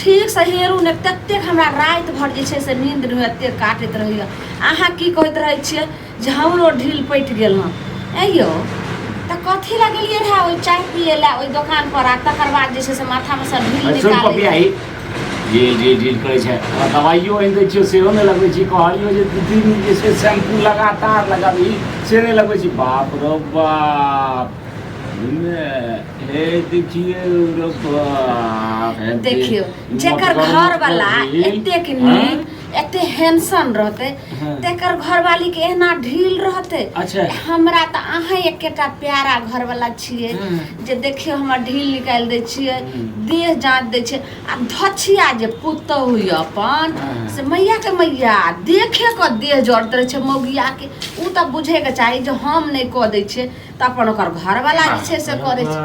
ठीक से हेरू ने ततेक हमरा रात भर जे छै से नींद नहि एते काटैत रहैया अहाँ की कहैत रहै छियै जे हमरो ढील पटि गेल हँ ऐयो तऽ कथी लए गेलियै रहे ओइ चाय पिए ला ओइ दुकान पर आ तकर बाद जे छै से माथामे से ढील निकालै ढील करै छै दवाइयो आनि दै छियै सेहो नहि लगबै छी कहलियो जे 2 दिन जे छै शैम्पू लगातार लगाबी से नहीं लगबै छी बाप रे बाप हे देखियो जेकर घर वाला एतेक नीक एते हैंडसम रहते तेकर घरवाली के एना ढील रहते अच्छा हमरा त अहाँ एकेटा प्यारा घर वाला छिए जे देखियो हमर ढील निकाल दै छिए देह जांच दै छै आ धछिया जे पुतौ हुई अपन से मैया के मैया देखे क देह जड़त रहे छै मौगिया के उ त बुझे के चाही जे हम नहीं क दै छिए त अपन ओकर घर वाला जे छै से करे छै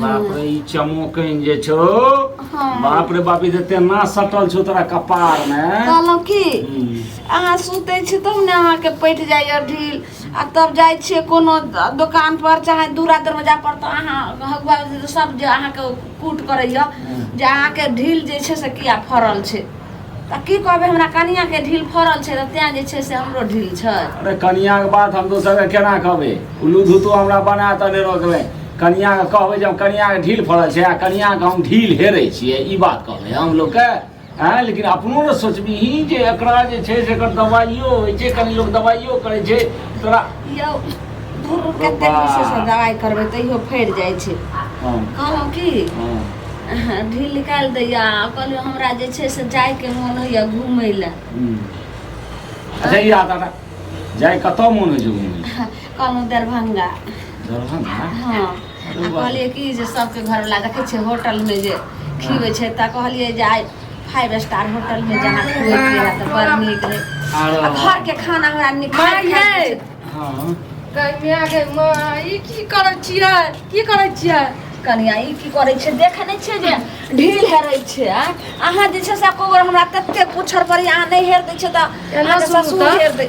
बाप रे ई चमोकन जे छौ बाप रे बाप ई तेना सटल छौ तोरा कपार में की अहाँ सुते छी तब ने अहाँ के पट जाइए ढील आ तब जाय छिए कोनो दुकान पर चाहे दूरा दरवाजा पर तो अहाँ सब जे अहाँ के कूट करैया जे अहाँ के ढील जे छै से किया फरल छै त की कहबे हमरा कनिया के ढील फरल छै त त्या जे छै से हमरो ढील छै अरे कनिया के बात हम दोसर के केना कहबे उल्लू धूतो हमरा बना त नहीं रोकबे कनिया के कहबे जब कनिया के ढील फरल छै आ कनिया के हम ढील हेरै छिए ई बात कहबे हम लोग के हाँ लेकिन अपनो ने सोचबी जे एकरा जे छै से एकर दवाइयो होइ छै कनी लोग दवाइयो करे छै तोरा यौ दूर कते विशेष दवाई करबे तइयो फैर जाय छै कहलौ की ढील निकाल दैया कहलियो हमरा जे छै से जाय के मोन होइया घूमै ला अच्छा ई आता जाय कतौ मोन होइ छै घूमै कहलौ दरभंगा हाँ कहलिए की जे सबके घर वाला देखे छै होटल में जे खीवे छै त कहलिए जे आइ 5 स्टार होटल में जहाँ खुए पिए त बड़ नीक रहे घर के खाना हमरा नीक है हां कनिया के माई की करै छियै कनिया ई की करै छै देखे नै छै जे ढील हेरै छै अहाँ जे छै से कोबर हमरा तते पूछर पड़ी अहाँ नहीं हेर दै छै त एना ससुर हेर दै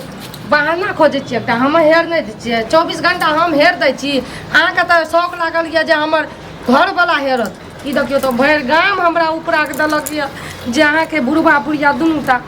बहाना खोजे छियै एकटा हम हेर नहीं दै छियै 24 घंटा हम हेर दै छी अहाँ के त शौक लागल ये जे हमर घर वाला हेरत ई देखियो तो भर गाम हमरा ऊपरा के दलक ये जे अहाँ के बुढ़वा बुढ़िया दुनू ता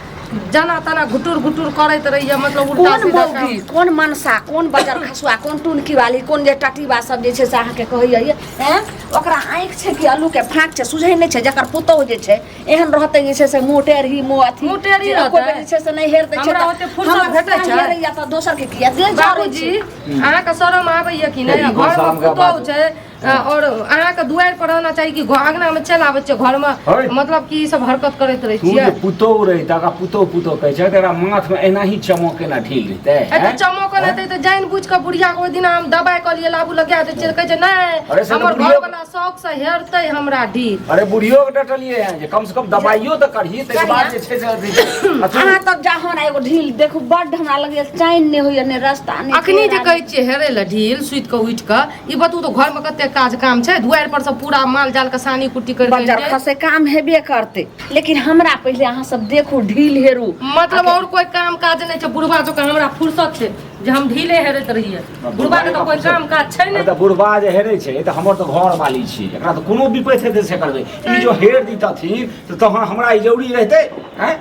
जना तना घुटुर घुटुर करैत रहिए मतलब उल्टा सीधा काम कौन मनसा कौन बजर खसुआ कौन टुनकी वाली कौन जे टटीबा सब जे छै से अहाँ के कहैया हैं ओकरा आँख छै कि आलू के फाँक छै सुझै नै छै जकर पुतौ जे छै एहन रहते जे छै से मोटेरही अथी मोटेरही रहते जे छै से नहीं हेर दै छै हमरा ओते फुर्सत भेटै छै हेरैया त दोसर के किया दे बाबूजी अहाँ के शरम आबैया कि नहीं घर में पुतौ छै और अहाँ के दुआर पर रहना चाहिए कि आंगना में चल आबै छै घर में मतलब कि सब हरकत करैत रहे छियै पुतौ रहे तका पुतौ कहै छै तेरा माथ में एना ही चमकेना ढील रहते एते चमक रहते त जान बुझ के बुढ़िया के ओइ दिन हम दबाई क लिए लाबू लगा दे छै कहै छै नहीं हमर घर वाला शौक से हेरतै हमरा ढील अरे बुढ़ियो के डटलिए हैं जे कम से कम दबाइयो त करही त बाद जे छै से अहाँ तब जहां एगो ढील देखू बड हमरा लगे चैन नै होइया ने रास्ता नै अखनी जे कहै छियै हेरै ल ढील सुइत के उठ के ई बतू तो घर में कते काज काम छै दुआर पर सब पूरा माल जाल के सानी कुट्टी कर के बजार खसे काम हेबे करते लेकिन हमरा पहले अहाँ सब देखू ढील हेरू मतलब और कोई काम काज नहीं छै बुढ़वा जो के हमरा फुर्सत छै जे हम ढीले हेरैत रहिए बुढ़वा के तो कोई काम काज छै नै त बुढ़वा जे हेरै छै त हमर त घर वाली छी एकरा त कोनो विपैत हेतै से करबै ई जो हेर दीतथिन त तहन हमरा ई जरूरी रहतै हैं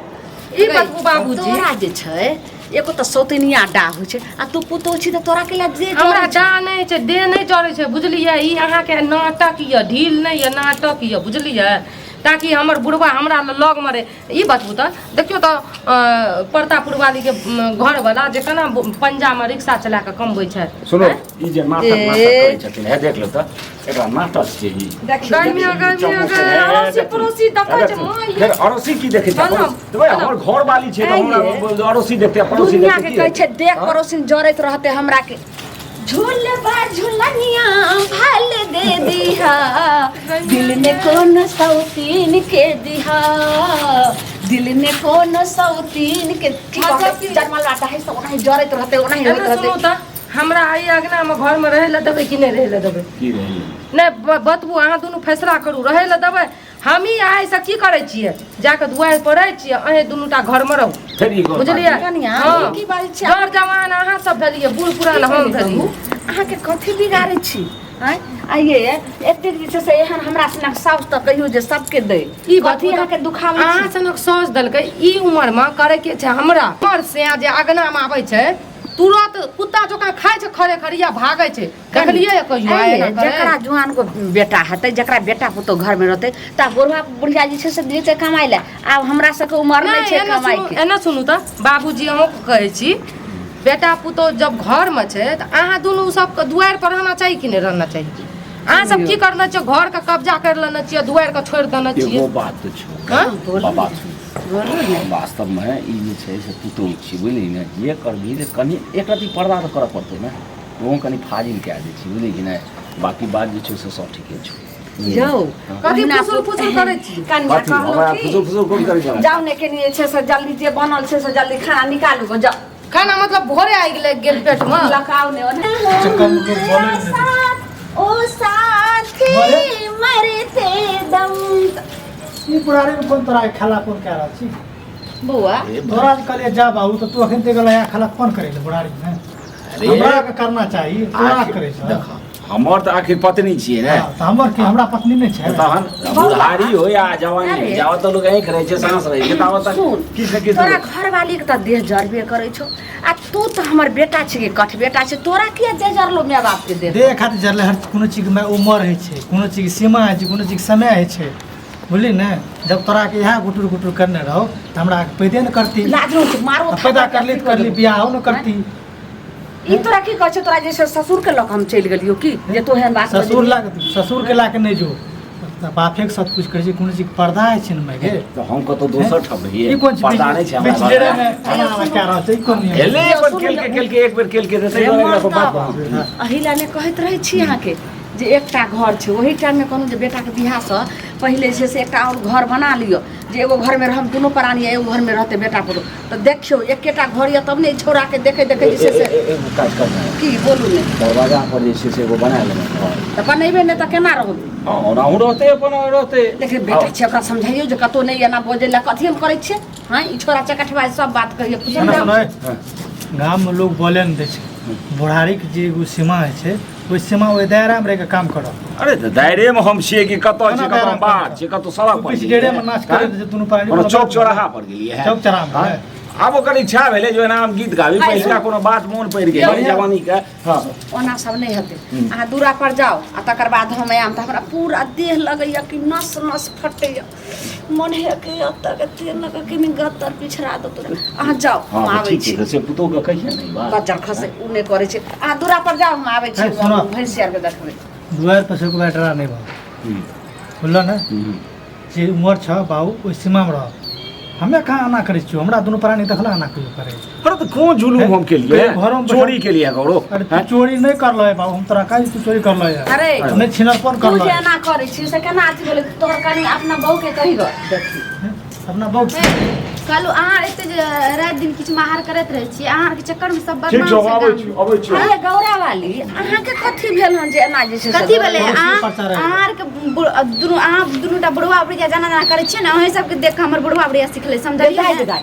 ई बतबू बाबूजी तोरा जे छै एको त सौतनिया डा होइ छै आ तू पुतो छी त तोरा के ला जे हमरा डा नहीं छै देह नहीं चढ़ै छै बुझलिए ई अहाँ के नाटक ये ढील नहीं ये नाटक ये बुझलिए ताकि हमर बुढ़वा हमरा लग में रहे ई बतबू त देखियो त प्रतापुर वाली के घर वाला जे कना पंजा में रिक्शा चला के कमबै छै सुनो ई जे नाटक करै छथिन हे देख लो त एकरा नाटक छै ई गर्मिया अड़ोसी पड़ोसी देखै छै माय फिर अड़ोसी की देखै छै तबे हमर घर वाली छै त हमरा अड़ोसी देखते पड़ोसी दुनिया के कहै छै देख पड़ोसी जरैत रहते हमरा के झूलबा झूलनिया भाल दे दिहा दिल ने कौन सौतीन के दिहा दिल ने कौन सौतीन के जन्मल बाटा है सब ओनाही जरैत रहते ओनाही होइत रहते हमरा आई अगना में घर में रहे ल देबे कि नहीं रहे ल देबे की रहे नहीं बतबू अहाँ दोनों फैसला करू रहे ल देबे हम ही आइ से की करे छिए जाके दुआर पर रहे छिए अहे दुनूटा घर में रहू बुझलिए हां की बात छै जर जवान अहाँ सब भेलिए बूढ़ पुरान हम भेलिए अहाँ के कथि बिगाड़ै छी हैं आइए एते जे छै से एहन हमरा सनक साउस त कहियो जे सबके दे ई बात कथी अहाँ के दुखावे अहाँ छी सनक सोच देलकै ई उम्र में करे के छै हमरा हमर से जे अगना में आबै छै तुरंत कुत्ता जोका खाय छै खरे खरिया भागे छै देखलिए कहियो आइए जकरा जुआन को बेटा हेतै जकरा बेटा पुतो घर में रहतै ता बुढ़वा बुढ़िया जे छै से जेतै कमाइ ले आब हमरा सबके उम्र नै छै कमाइ के एना सुनू त बाबूजी अहूँ कहै छी बेटा पुतो जब घर में छै त अहाँ दुनू सबके दुआर पर रहना चाहिए कि नहीं रहना चाहिए अहाँ सब की करना चाहिए घर का कब्जा कर लेना चाहिए दुआर का छोड़ देना चाहिए एगो बात तो छौ हाँ? बाबा वास्तव में ई जे छै से पुतौह छी बुझली ने जे करबी जे कनी एक रति पर्दा तो करऽ पड़तै ने ओहो कनी फाजिल कए दै छी बुझली कि नहि बाकी बात जे छै से सब ठीके छौ जाओ कथी फुसुर फुसुर करै छी कन्या कथी कहलो हमरा कि फुसुर फुसुर कोन करै छै जाओ ने के लिए छै से जल्दी जे बनल छै से जल्दी खाना निकालू गो जाओ खाना मतलब भोरे आइ गेल पेट में लकाओ ने कम लोग बोले नहीं। ओ साथी मरते दम ई पुराने में कौन तरह के खाला कौन कह रहा छी बुआ तोरा कहले जा बाबू तो तू अखन ते गेला या खाला कौन करे बुढ़ारी में अरे हमरा के करना चाहिए तोरा करे छ देख हमर तऽ आखिर पत्नी छियै ने त हमर की हमरा पत्नी नहीं छै तहन बुढ़ारी हो या जवानी हो जाओ तो लोग यही करे छै सांस रहे छै ताव तक सुन किस न किस तोरा घरवाली के त देह जरबे करै छौ आ तू त हमर बेटा छिके कठ बेटा छै तोरा किया देह जरलो माय बाप के देह देह खातिर जरले हर कोनो चीज में उमर है छै कोनो चीज सीमा है छै कोनो चीज समय है छै बुझली ने जब तोरा के यहाँ गुटुर गुटुर करने रहो त हमरा पैदे न करती लाजो के मारो पैदा कर ली बियाह न करती ई तोरा की कहै छै तोरा जैसे ससुर के लक हम चलि गेलियो की जे तो एहन बात ससुर के लाके नहीं जो बापे के सब कुछ करे छै कोनो चीज पर्दा है छै न गे तो हम कतो दोसर ठप रहिए ई कोन पर्दा नहीं छै बीच हमरा डेरे में खाना क्या रह छै कोन नहीं एले अपन खेल के एक बेर खेल के देतै बात अहिला ने कहैत रहै छी अहाँ के जे एकटा घर छै ओही टाइम में कहलहुँ जे बेटाके बियाहसँ पहिले छै से एकटा और घर बना लियो जे एगो घर में हम दुनू प्राणी एगो घर में रहते बेटा पुतो तो देखियो एकेटा घर या तब ने छोड़ा के देखे देखे जे से एक काज करना की बोलू ने दरवाजा पर जे छै से एगो बना लेना तो बनेबे ने तो केना रहबे और हम रहते अपन रहते लेकिन बेटा छै ओकरा समझाइयो जे कतो नहीं एना बोझे ला कथी हम करै छियै हां ई छोरा चकठवा सब बात कहियो गांव में लोग बोले न दे छै बुढ़ारी के जे एगो सीमा है छै ओइ सीमा ओइ दायरा में रह के काम करो अरे तो दायरे में हम छियै कि कतो छै कतो बात छै कतो सड़क पर बीच डेरे में नाच करे जे दुनू पानी कोनो चौक चौराहा पर गेलिए है चौक चौराहा में आब ओकर इच्छा भेलै जो नाम गीत गाबी पहिलका कोनो बात मोन पड़ि गेल बड़ी जवानी के हां ओना सब नहीं हेतै अहाँ दूरा पर जाओ आ तकर बाद हम आयम त हमरा पूरा देह लगैया कि नस नस फटैया मन है कि अत्ता के तेल लगा के नि गत्तर पिछड़ा दो तोरा अहाँ जाओ हम आबै छी से पुतो के कहिए नहीं बात बच्चा खसे उने करे छै अहाँ दूरा पर जाओ हम आबै छी सुनो। भैंसिया के देखबै दुआर पर से को बैठरा नहीं बा बोललो ना जे उमर छ बाबू ओइ सीमा में रह हमें कहाँ आना करे छियो हमरा दुनू प्राणी देखला आना कहियो करे अरे तो कौन जुलूम हम के लिए घरों में चोरी के लिए गौरो अरे तू चोरी नहीं कर लो है बाबू हम तोरा काहे तू चोरी कर लो है अरे नहीं छिनरपन कर तू लो जे है एना करे छी से केना अथी बोले तोहर कनी अपना बहू के कहि गो देखी अपना बहुत कहलू अहाँ एते जे रात दिन किछु माहर करैत रहै छी अहाँ के चक्कर में सब ठीक छौ बदमाश आबै छी अरे गौरा वाली अहाँ के कथी भेल हन जे एना जे छै से कथी भेलै बहुत प्रचार है। अहाँ के दुनू अहाँ दुनूटा बुढ़वा बुढ़िया जाना जाना करै छियै ने अहीं सबके देख के हमर बुढ़वा बुढ़िया सिखले समझलियै गाय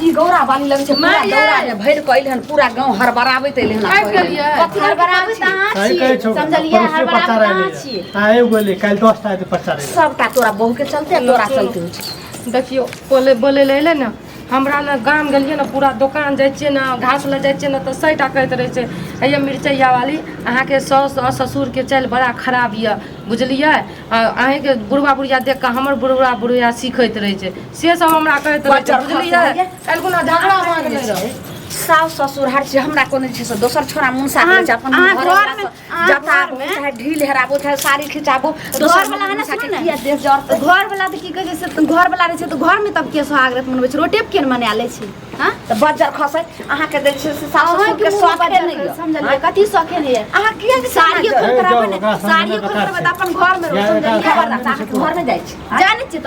ई गौरा वाली लग छै पूरा गौरा जे भरि कइल हन पूरा गांव हरबराबैत एलै हन काटि देलियै कथी हरबराबै त अहाँ सही कहे छौ छियै समझलियै परसों हरबराबै प्रचार त अहाँ है छियै आए बोले कल 10 ता प्रचार है सबटा तोरा बहू के चलते तोरा चलते होइ छै देखियो बोले ले अयलै ने हमरा ने गाम गेलियै ने पूरा दोकान जाइ छियै ने घास लए जाइ छियै ने तऽ सैटा कहैत रहै छै हैया मिरचैया वाली अहाँके साउस आ ससुरके चालि बड़ा खराब यऽ बुझलियै अहीँके बुढ़वा बुढ़िया देख कऽ हमर बुढ़वा बुढ़िया सीखैत रहै छै से सब हमरा कहैत रहै छै बुझलियै काल्हि कोनो झगड़ा भऽ गेलै रहै सास ससुर हर चीज हमरा कोनो छै से दोसर छोरा मुंसा करे छै अपन अहाँ घर घर में जता चाहे ढील हेराबो चाहे साड़ी खिचाबो घर वाला है ना सुनो ना किया देह जर तो घर वाला तो की कहे से घर वाला रहे छै तो घर में तब के सुहागरत मनबै छै रोटे के मना ले छै हां त बज्जर खसै अहाँ के दै छै से सास ससुर के शौक नहीं है समझलियै कथी शौक है अहाँ किया के साड़ियो ए, खोल जाओ, कराबे ओकरा ने समझाने साड़ियो खोल बता कराबे छै। त अपन घर में रहो या समझलियै एका खबर अहाँ के घर में जाइ छै जानै छी त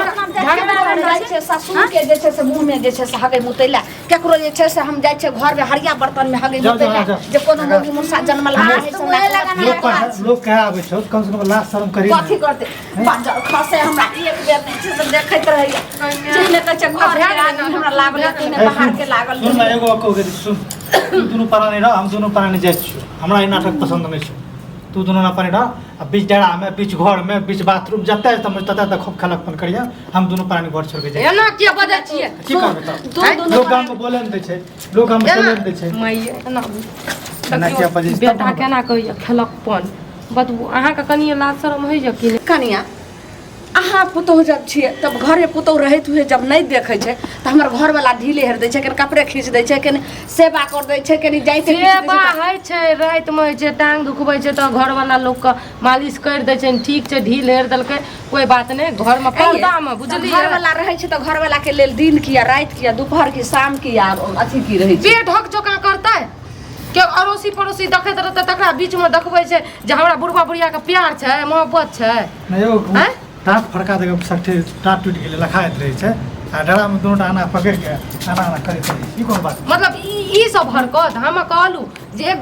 हमर जाइ छै ससुर के जे छै से मुंह में जे छै से हगै मुतैला केकरो जे छै से हम जाइ छै घर में हरिया बर्तन में हगै जाओ, मुतैला जाओ, जे कोनो मोगी मुंसा जन्मल हाँ, है तो सब वही लगाना लोग कहे आबै छौ कम से कम लाज शर्म करी कथी करते बज्जर खसे हमरा एक बेर नहीं छै से देखैत रहैया चले कहै छै घर के आदमी हमरा लागल है ने बाहर के लागल सुन ना एगो कहू सुन तू दुनू प्राणी रह हम दुनू प्राणी जाइ छियो हमरा ई नाटक पसंद नहीं छौ तू दोनों ना पानी रह अब बीच डेरा में बीच घर में बीच बाथरूम जते समझ तते खूब खलकपन करिया हम दोनों प्राणी घर छोड़ के जाए एना किया बजै छियै की करबे त तू दोनों लोग गांव में बोले न दे छै लोग गांव में चले न दे छै मैया एना एना किया बजै छै बेटा केना कहैया खेलकपन बतबू अहाँके कनिए लाज शरम होइया कि नहि कनिया अहाँ पुतोह जब छियै तब घरे पुतोह रहैत हुए जब नहीं देखे छै तो हमर घर वाला ढीले हेर दै छै कनि कपड़े खींच दै छै कनि सेवा कर दै छै कनि जाइते सेवा होइ छै रातिमे होइ छै टांग दुखबै छै तऽ घरवला लोकके मालिश करि दै छै ठीक छै ढील हेर देलकै कोई बात नहीं घर में पर्दामे बुझलियै घर वाला रहे छै तो घर वाला के लेल दिन किया रात किया दोपहर की शाम किया अथी की रहे छै पेट हक चोका करतै के अड़ोसी पड़ोसी देखैत रहतै तकरा बीचमे देखबै छै जे हमरा बुढ़बा बुढ़ियाके प्यार छै मोहब्बत छै नहीं यो हैं? टाट फड़का देगा सट्ठे टाट टूट गेले लखाइत रहे छै आ डरा में दोनों आना पकड़ के आना करैत रहे ई कोन बात मतलब ई सब हरकत हम कहलू जे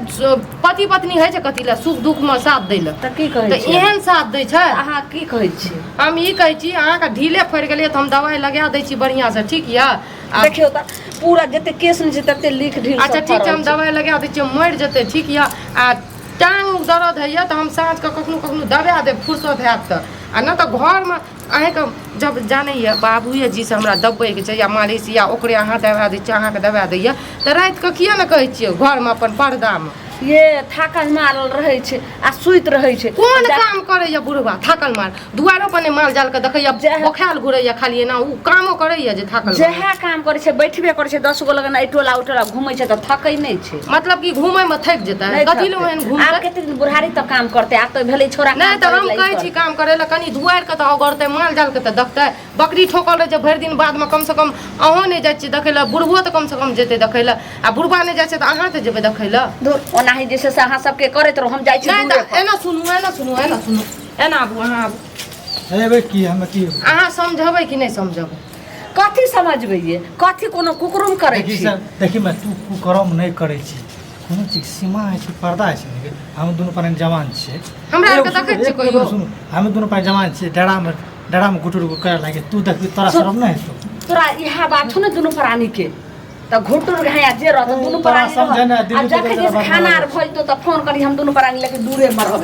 पति पत्नी है छै कथी लए सुख दुख में साथ दै लए त की कहै तऽ छै एहन साथ दै छै अहाँ की कहै छी हम ई कहै छी अहाँके ढीले फड़ि गेलियै तऽ हम दवाई लगा दै छी बढ़िया से ठीक यऽ देखियो त पूरा जते केस में छै तते लिख ढील अच्छा ठीक छै हम दवाई लगा दै छियै मरि जेतै ठीक यऽ आ टांग उंग दर्द होइए तऽ हम साँझके कखनो कखनो दबा देब फुर्सत हैत तऽ आ नहि तऽ घरमे अहाँके जब जानैए बाबुए जी से हमरा दबैके छै या मालिश या ओकरे अहाँ दबा दै छियै अहाँके दबा दैए तऽ रातिके किया ने कहै छियै घरमे अपन पर्दामे ये थाकल मारल रहे छै आ सुइत रहे छै कोन काम करैया बुढ़बा थाकल मार दुआरो पर माल जाल के देखैया बोखाल घुरैया खाली ना उ कामो करैया जे थाकल मार जेहा काम करे छै बैठबे करे छै 10 गो लगन टोला उटोला घूमै छै त थकै नहीं छै मतलब कि घूमै में थक जेतै नहीं कथी लो थकतै। एहन घूमतै आब कते दिन बुढ़ारी तक काम करते आब तो भेलै छोरा नहीं तो हम कहै छी काम करे ला कनी दुआर के तऽ अगरतै माल जाल के तऽ देखतै बकरी ठोकल रहे छै भरि दिन बाद में कम से कम अहों नहीं जाइ छी देखै ला बुढ़बो तऽ कम से कम जेतै देखै ला आ बुढ़बा नहीं जाइ छै तऽ अहाँ तऽ जेबै देखै ला ओनाही जैसे से अहाँ सबके करैत रहो हम जाइ छी नहीं दूरे तऽ एना सुनू एना आबू अहाँ आबू एबे की हम की अहाँ समझबै कि नहीं समझबै कथी समझबै ये कथी कोनो कुकुरुम करे देखी छी सर देखी मैं तू कुकरम नहीं करे छी कोनो चीज सीमा है छै पर्दा है छै हम दोनों पर जवान छियै हमरा आरके देखै छियै कहियो सुनु हम दोनों पर जवान छियै डरा में गुटुर करे लागे तू देखी तोरा शरम नहीं है तोरा इहा बात छौ ने दुनू प्राणी के त घुटुर गया जे रहत दुनू प्राणी समझे ना, आ दिल्ली जखन तो खाना आर भइल तो त फोन करी हम दुनू प्राणी लेके दूरे में रहबै